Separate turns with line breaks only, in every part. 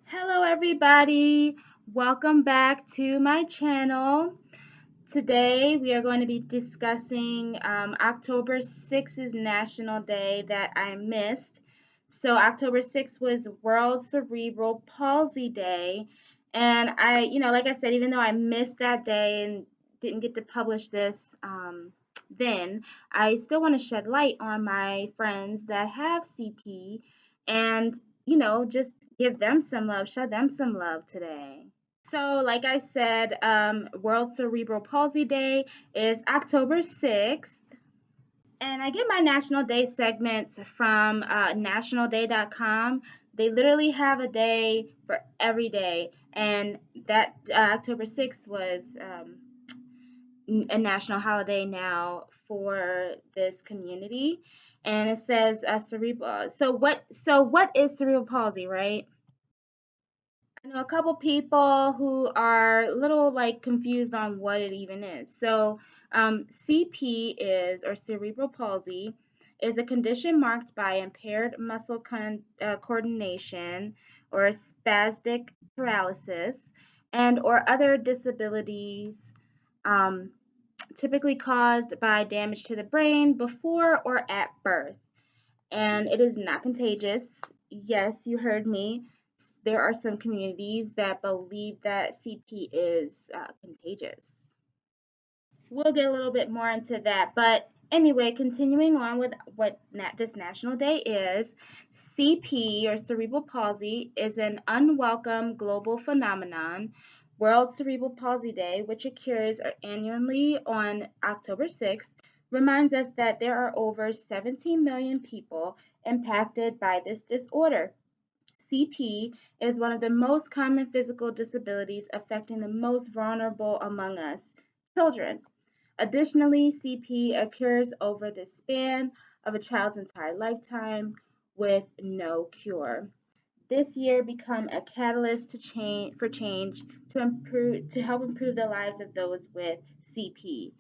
Hello, everybody. Welcome back to my channel. Today, we are going to be discussing October 6th National Day that I missed. So, October 6th was World Cerebral Palsy Day. And like I said, even though I missed that day and didn't get to publish this then, I still want to shed light on my friends that have CP and just give them some love, show them some love today. So, like I said, World Cerebral Palsy Day is October 6th. And I get my National Day segments from nationalday.com. They literally have a day for every day. And that October 6th was a national holiday now for this community. And it says cerebral. So what is cerebral palsy, right? I know a couple people who are a little like confused on what it even is. So, CP is, or cerebral palsy, is a condition marked by impaired muscle coordination or spastic paralysis and or other disabilities, um, typically caused by damage to the brain before or at birth, and it is not contagious. Yes, you heard me. There are some communities that believe that CP is contagious. We'll get a little bit more into that, but anyway, continuing on with what this National Day is, CP or cerebral palsy is an unwelcome global phenomenon. World Cerebral Palsy Day, which occurs annually on October 6th, reminds us that there are over 17 million people impacted by this disorder. CP is one of the most common physical disabilities affecting the most vulnerable among us, children. Additionally, CP occurs over the span of a child's entire lifetime with no cure. This year become a catalyst for change to help improve the lives of those with CP.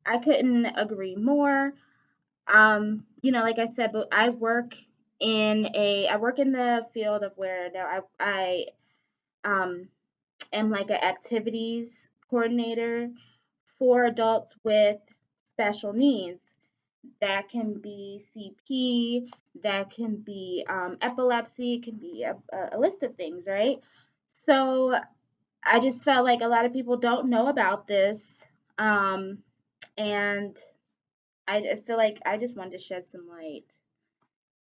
I couldn't agree more. Like I said, but I work in the field of where now I am like an activities coordinator for adults with special needs. That can be CP, that can be epilepsy, it can be a list of things, right? So I just felt like a lot of people don't know about this, um, and I just feel like I just wanted to shed some light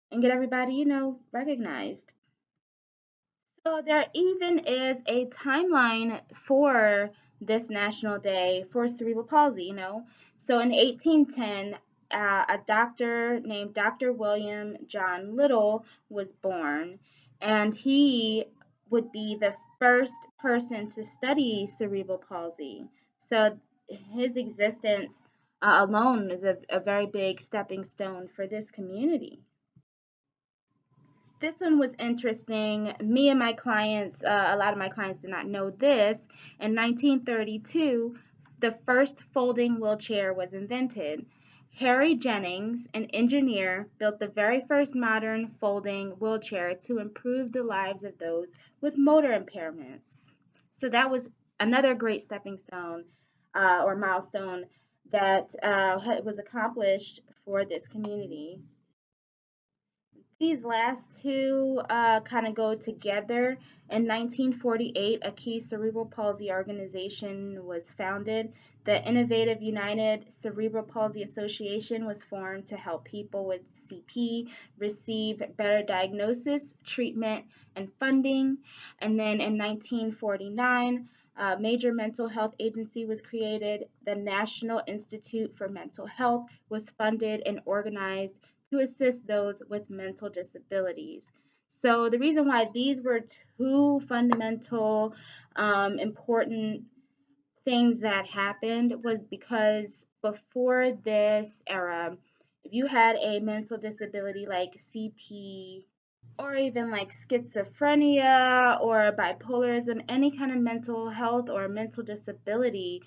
and get everybody, recognized. So there even is a timeline for this national day for cerebral palsy. So in 1810, a doctor named Dr. William John Little was born, and he would be the first person to study cerebral palsy. So his existence alone is a very big stepping stone for this community. This one was interesting. Me and my clients, a lot of my clients did not know this. In 1932, the first folding wheelchair was invented. Harry Jennings, an engineer, built the very first modern folding wheelchair to improve the lives of those with motor impairments. So that was another great stepping stone or milestone that was accomplished for this community. These last two kind of go together. In 1948, a key cerebral palsy organization was founded. The Innovative United Cerebral Palsy Association was formed to help people with CP receive better diagnosis, treatment, and funding. And then in 1949, a major mental health agency was created. The National Institute for Mental Health was funded and organized to assist those with mental disabilities. So the reason why these were two fundamental, important things that happened was because before this era, if you had a mental disability like CP or even like schizophrenia or bipolarism, any kind of mental health or mental disability,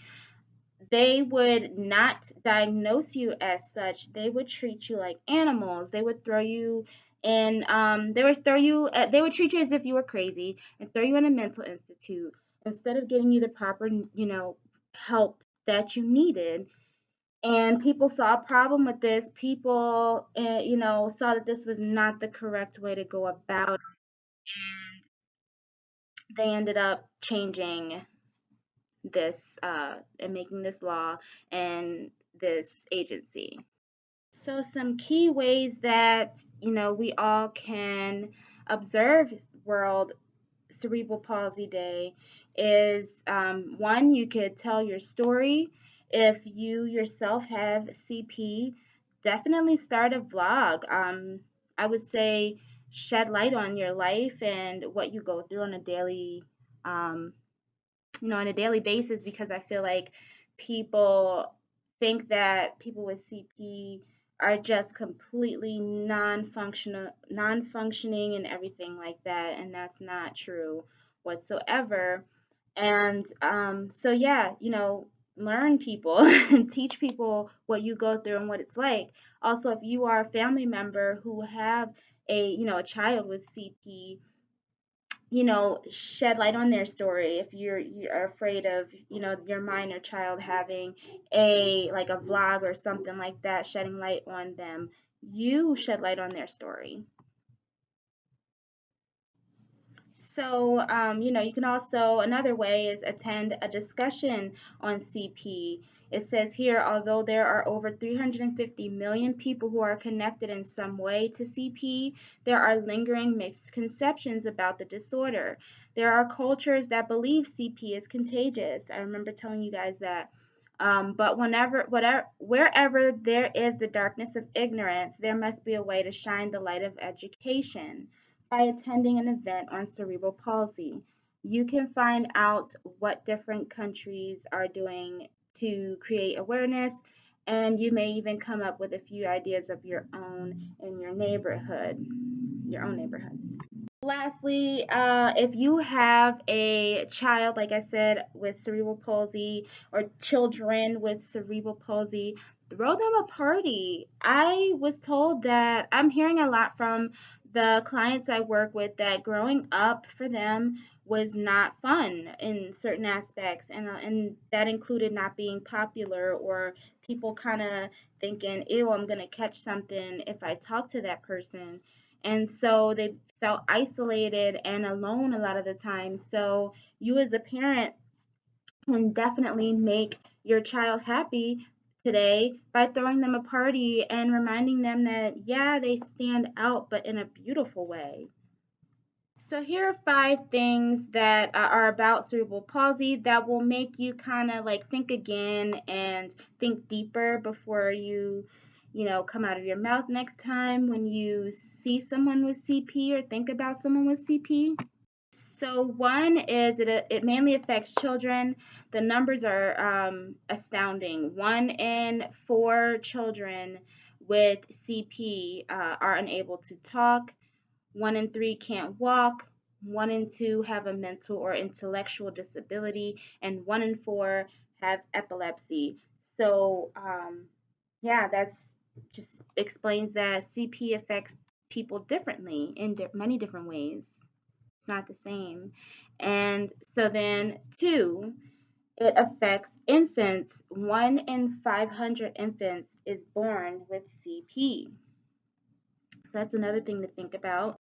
they would not diagnose you as such. They would treat you like animals. They would throw you and they would treat you as if you were crazy and throw you in a mental institute instead of getting you the proper, help that you needed. And people saw a problem with this. People, saw that this was not the correct way to go about it, and they ended up changing this and making this law and this agency. So some key ways that, we all can observe World Cerebral Palsy Day is, one, you could tell your story. If you yourself have CP, definitely start a vlog. I would say shed light on your life and what you go through on a um, on a daily basis, because I feel like people think that people with CP are just completely non-functioning and everything like that, and that's not true whatsoever. And so yeah, learn people and teach people what you go through and what it's like. Also, if you are a family member who have a child with CP, shed light on their story. If you're afraid of, your minor child having a vlog or something like that, shedding light on them, you shed light on their story. So, you can also, another way is attend a discussion on CP. It says here, although there are over 350 million people who are connected in some way to CP, there are lingering misconceptions about the disorder. There are cultures that believe CP is contagious. I remember telling you guys that. But wherever there is the darkness of ignorance, there must be a way to shine the light of education. By attending an event on cerebral palsy, you can find out what different countries are doing to create awareness, and you may even come up with a few ideas of your own in your own neighborhood. Lastly, if you have a child, like I said, with cerebral palsy or children with cerebral palsy, throw them a party. I was told that I'm hearing a lot from the clients I work with that growing up for them was not fun in certain aspects, and that included not being popular or people kind of thinking, ew, I'm going to catch something if I talk to that person. And so they felt isolated and alone a lot of the time. So you as a parent can definitely make your child happy today by throwing them a party and reminding them that, yeah, they stand out, but in a beautiful way. So here are 5 things that are about cerebral palsy that will make you kind of like think again and think deeper before you come out of your mouth next time when you see someone with CP or think about someone with CP. So one is it mainly affects children. The numbers are astounding. 1 in 4 children with CP are unable to talk. 1 in 3 can't walk. 1 in 2 have a mental or intellectual disability, and 1 in 4 have epilepsy. So, yeah, that's just explains that CP affects people differently in many different ways. It's not the same. And so then, 2, it affects infants. 1 in 500 infants is born with CP. So that's another thing to think about.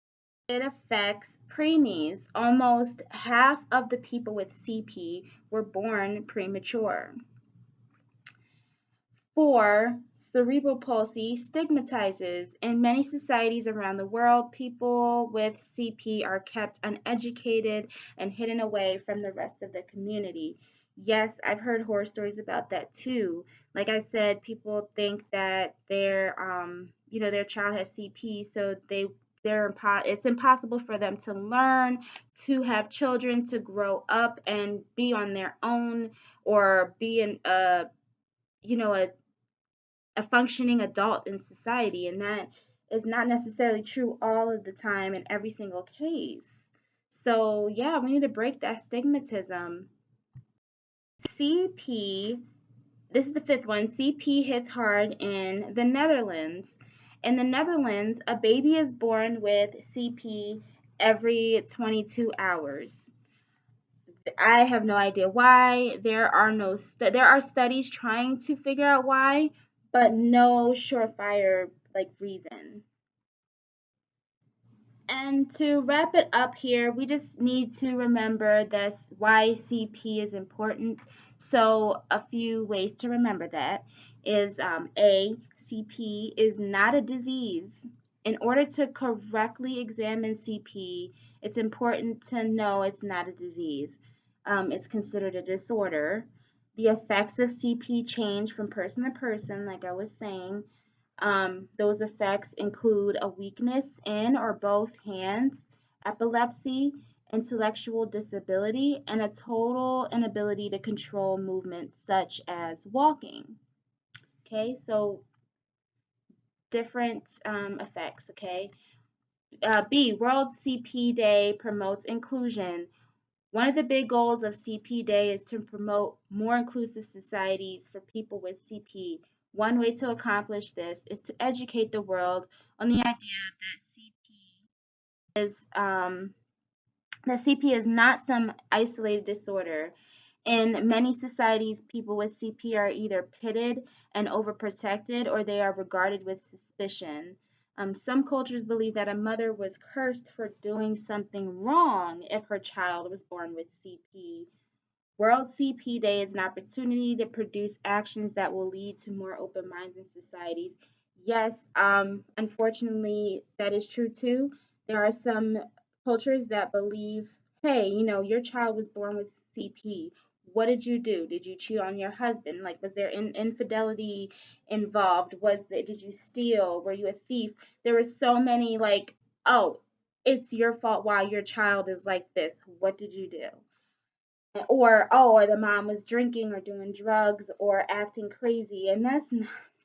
It affects preemies. Almost half of the people with CP were born premature. 4, cerebral palsy stigmatizes. In many societies around the world, people with CP are kept uneducated and hidden away from the rest of the community. Yes, I've heard horror stories about that too. Like I said, people think that their child has CP, so it's impossible for them to learn, to have children, to grow up and be on their own or be in a functioning adult in society, and that is not necessarily true all of the time in every single case. So yeah, we need to break that stigmatism. CP, this is the 5th one. CP hits hard in the Netherlands. In the Netherlands, a baby is born with CP every 22 hours. I have no idea why. There are studies trying to figure out why, but no surefire like reason. And to wrap it up here, we just need to remember this why CP is important. So, a few ways to remember that is A, CP is not a disease. In order to correctly examine CP, it's important to know it's not a disease. It's considered a disorder. The effects of CP change from person to person, like I was saying. Those effects include a weakness in or both hands, epilepsy, intellectual disability, and a total inability to control movements such as walking. Okay, so different effects. Okay, B, World CP Day promotes inclusion. One of the big goals of CP Day is to promote more inclusive societies for people with CP. One way to accomplish this is to educate the world on the idea is um, that CP is not some isolated disorder. In many societies, people with CP are either pitted and overprotected or they are regarded with suspicion. Some cultures believe that a mother was cursed for doing something wrong if her child was born with CP. World CP Day is an opportunity to produce actions that will lead to more open minds in societies. Yes, unfortunately, that is true too. There are some cultures that believe, hey, your child was born with CP. What did you do? Did you cheat on your husband? Like, was there infidelity involved? Did you steal? Were you a thief? There were so many like, oh, it's your fault why your child is like this. What did you do? Or the mom was drinking or doing drugs or acting crazy, and it's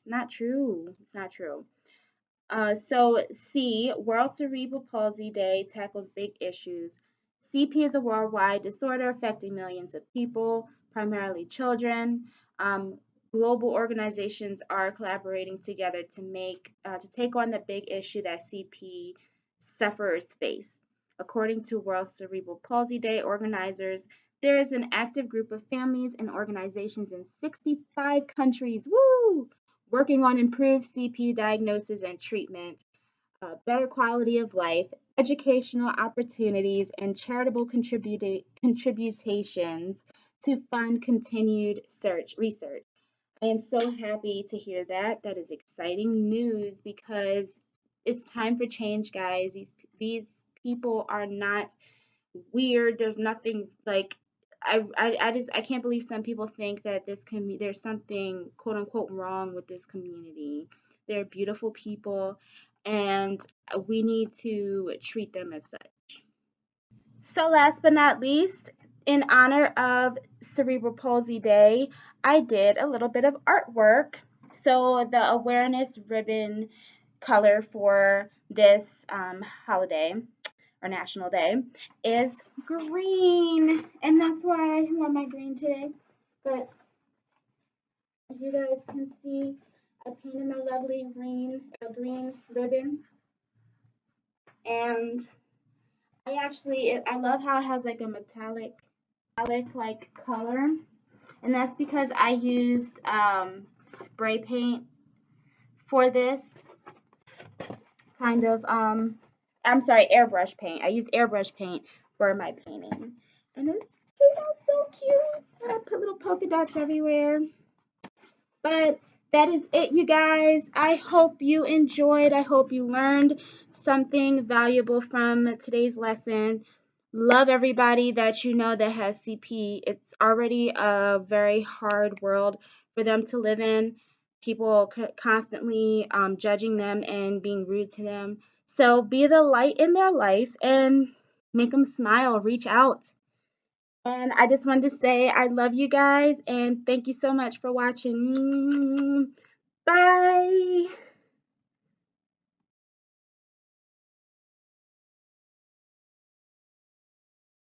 not true. It's not true. So C, World Cerebral Palsy Day tackles big issues. CP is a worldwide disorder affecting millions of people, primarily children. Global organizations are collaborating together to take on the big issue that CP sufferers face. According to World Cerebral Palsy Day organizers, there is an active group of families and organizations in 65 countries. Woo! Working on improved CP diagnosis and treatment, better quality of life, educational opportunities, and charitable contributions to fund continued research. I am so happy to hear that. That is exciting news because it's time for change, guys. These people are not weird. There's nothing like I can't believe some people think that there's something quote unquote wrong with this community. They're beautiful people and we need to treat them as such. So last but not least, in honor of Cerebral Palsy Day, I did a little bit of artwork. So the awareness ribbon color for this holiday or National Day is green. And that's why I wore my green today. But as you guys can see, I painted my lovely green ribbon. And I love how it has like a metallic like color. And that's because I used spray paint for this kind of I'm sorry, airbrush paint. I used airbrush paint for my painting. And it came out so cute. And I put little polka dots everywhere. But that is it, you guys. I hope you enjoyed. I hope you learned something valuable from today's lesson. Love everybody that you know that has CP. It's already a very hard world for them to live in. People constantly judging them and being rude to them. So be the light in their life and make them smile. Reach out. And I just wanted to say I love you guys and thank you so much for watching. Bye.